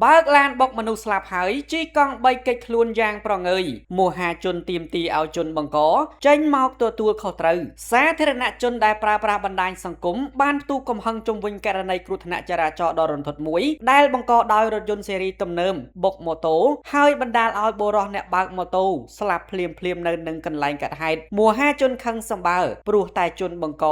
បើកឡានបុកមនុស្សស្លាប់ហើយជីកង់3កិច្ចខ្លួនយ៉ាងប្រងើយមហាជនទាមទារឲ្យជនបង្កចេញមកទទួលខុសត្រូវសាធារណជនដែលប្រើប្រាស់បណ្ដាញសង្គមបានផ្ទុះកំហឹងជុំវិញករណីគ្រោះថ្នាក់ចរាចរណ៍ដ៏រន្ធត់មួយដែលបង្កដោយរថយន្តស៊េរីទំនើបបុកម៉ូតូហើយបណ្ដាលឲ្យបុរសអ្នកបើកម៉ូតូស្លាប់ភ្លាមៗនៅនឹងកន្លែងកើតហេតុមហាជនខឹងសម្បើព្រោះតែជនបង្ក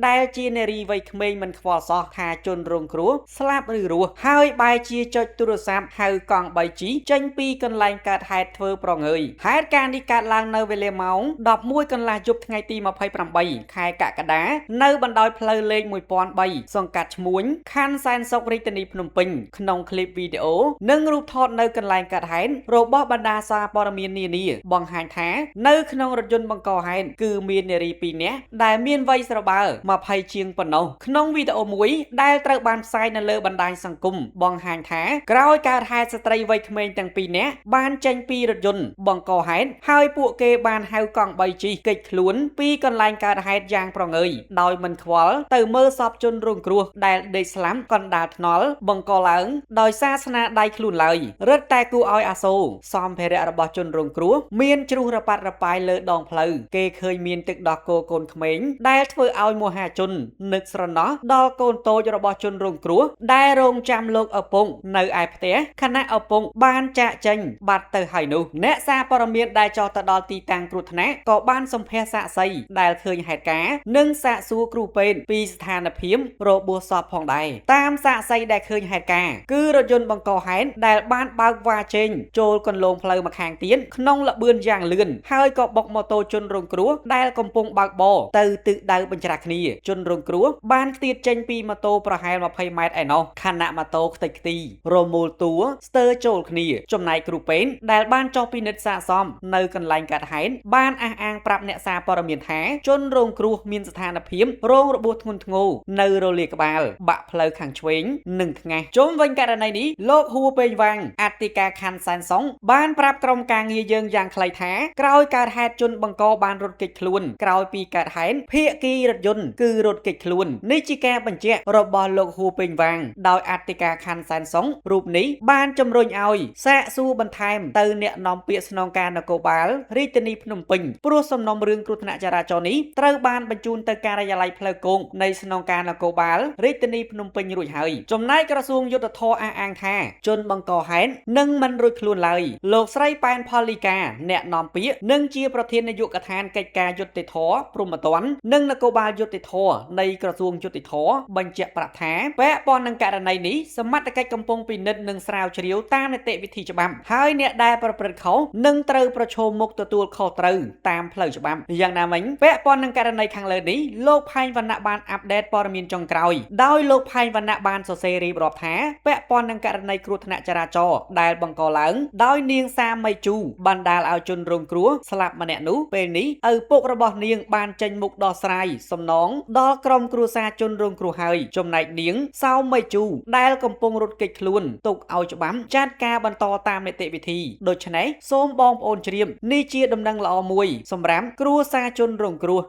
ដែលជានារីវ័យក្មេងមិនខ្វល់សោះថាជនរងគ្រោះស្លាប់ឬរស់ហើយបែរជាចុចទូរស័ព្ទហៅកង់ 3G ចេញពីកន្លែងកើតហេតុធ្វើប្រងើយហេតុការណ៍នេះកើតឡើងនៅវេលាម៉ោង 11 កន្លះយប់ថ្ងៃទី28 ខែកក្កដានៅបណ្ដោយផ្លូវលេខ 1003 សង្កាត់ឈ្មួញខណ្ឌសែនសុខរាជធានីភ្នំពេញក្នុងคลิปវីដេអូនិងរូបថតនៅកន្លែងកើតហេតុរបស់បណ្ដាសារព័ត៌មាននានាបង្ហាញថានៅក្នុងរថយន្តបង្កហេតុគឺមាននារី2នាក់ដែលមានវ័យស្របើ20ជាងប៉ុណ្ណោះក្នុងវីដេអូមួយដែលត្រូវបានផ្សាយនៅលើបណ្ដាញសង្គមបង្ហាញថាក្រោយកើតហេតុស្ត្រីវ័យក្មេងទាំងពីរនាក់បានចេញពីរថយន្តបង្កហេតុហើយពួកគេបានហៅកង់ 3G គេចខ្លួនពីកន្លែងកើតហេតុយ៉ាងប្រងើយដោយមិនខ្វល់ទៅមើលសពជនរងគ្រោះដែលដេកស្លាប់កណ្ដាលថ្នល់បង្កឡើងដោយសារស្នាដៃខ្លួនឡើយរឹតតែគួរឲ្យអាសូរសម្ភារៈរបស់ជនរងគ្រោះមានជ្រុះរប៉ាត់រប៉ាយលើដងផ្លូវគេឃើញមានទឹកដោះគោកូនក្មេងដែលធ្វើឲ្យមហាជននឹកស្រណោះដល់កូនតូចរបស់ជនរងគ្រោះដែលរងចាំលោកឪពុកនៅឯផ្ទះខណៈឪពុកបានចាកចេញបាត់ទៅហើយនោះអ្នកសារព័ត៌មានដែលចោះទៅដល់ទីតាំងគ្រោះថ្នាក់ក៏បានសម្ភាសសាក្សីដែលឃើញហេតុការណ៍និងសាកសួរគ្រូពេទ្យពីស្ថានភាពរបួសសពផងដែរតាមសាក្សីដែលឃើញហេតុការណ៍គឺរថយន្តបង្កហេតុដែលបានបើកវ៉ាចេញចូលកន្លងផ្លូវម្ខាងទៀតក្នុងល្បឿនយ៉ាងលឿនហើយក៏បុកម៉ូតូជនរងគ្រោះដែលកំពុងបើកបរទៅទិសដៅបញ្ច្រាស់គ្នាជនរងគ្រោះបានខ្ទាតចេញពីម៉ូតូប្រហែល20ម៉ែត្រឯណោះខណៈម៉ូតូខ្ទេចខ្ទីរមូលតួស្ទើរចូលគ្នាចំណែកគ្រូពេទ្យដែលបានចុះពិនិត្យសាកសមនៅកន្លែងកើតហេតុបានអះអាងប្រាប់អ្នកសារព័ត៌មានថាជនរងគ្រោះមានស្ថានភាពរងរបួសធ្ងន់ធ្ងរនៅរលាក្បាលបាក់ផ្លូវខាងឆ្វេងនិងថ្ងាសជុំវិញករណីនេះលោកហួរពេញវាំងអធិការខណ្ឌសែនសុងបានប្រាប់ក្រុមការងារយើងយ៉ាងខ្លីថាក្រោយកើតហេតុជនបង្កបានរត់គេចខ្លួនក្រោយពីកើតហេតុភាគីរថយន្តគឺរត់គេចខ្លួននេះជាការបញ្ជាក់របស់លោកហួរពេញវាំងដោយអធិការខណ្ឌសែនសុងរូបនេះបានជំរុញឲ្យសាកសួរបន្ថែមទៅអ្នកនាំពាក្យស្នងការនគរបាលរាជធានីភ្នំពេញព្រោះសំណុំរឿងគ្រោះថ្នាក់ចរាចរណ៍នេះត្រូវបានបញ្ជូនទៅការិយាល័យផ្លូវគោកនៃស្នងការនគរបាលរាជធានីភ្នំពេញរួចហើយចំណែកក្រសួងយុទ្ធភ័ពអះអាងថាជនបង្កហេតុនឹងមិនរួចខ្លួនឡើយលោកស្រីប៉ែនផលីកាអ្នកនាំពាក្យនិងជាប្រធាននាយកដ្ឋានកិច្ចការយុត្តិធម៌ព្រហ្មទណ្ឌនិងនគរបាលយុត្តិធម៌នៃក្រសួងយុត្តិធម៌បញ្ជាក់ប្រាប់ថាពាក់ព័ន្ធនឹងករណីនេះសមត្ថកិច្ចកំពុងពិនិត្យនិងស្រាវជ្រាវតាមនីតិវិធីច្បាប់ហើយអ្នកដែលប្រព្រឹត្តខុសនឹងត្រូវប្រឈមមុខទទួលខុសត្រូវតាមផ្លូវច្បាប់យ៉ាងណាមិញពាក់ព័ន្ធនឹងករណីខាងលើនេះលោកផែងវណ្ណៈបានអាប់ដេតព័ត៌មានចុងក្រោយដោយលោកផែងវណ្ណៈបានសរសេររៀបរាប់ថាពាក់ព័ន្ធនឹងករណីគ្រោះថ្នាក់ចរាចរណ៍ដែលបង្កឡើងដោយនាងសាមីជូបណ្ដាលឲ្យជនរងគ្រោះស្លាប់ម្នាក់នោះពេលនេះឪពុករបស់នាងបានចេញមុខដោះស្រាយសំណងដល់ក្រុមគ្រួសារជនរងគ្រោះហើយចំណែកនាងសៅមីជូដែលកំពុងរត់គេចខ្លួនទុកឲ្យច្បាប់ចាត់ការបន្តតាមនីតិវិធីដូច្នេះសូមបងប្អូនជ្រាបនេះជាដំណឹងល្អមួយសម្រាប់គ្រួសារជនរងគ្រោះ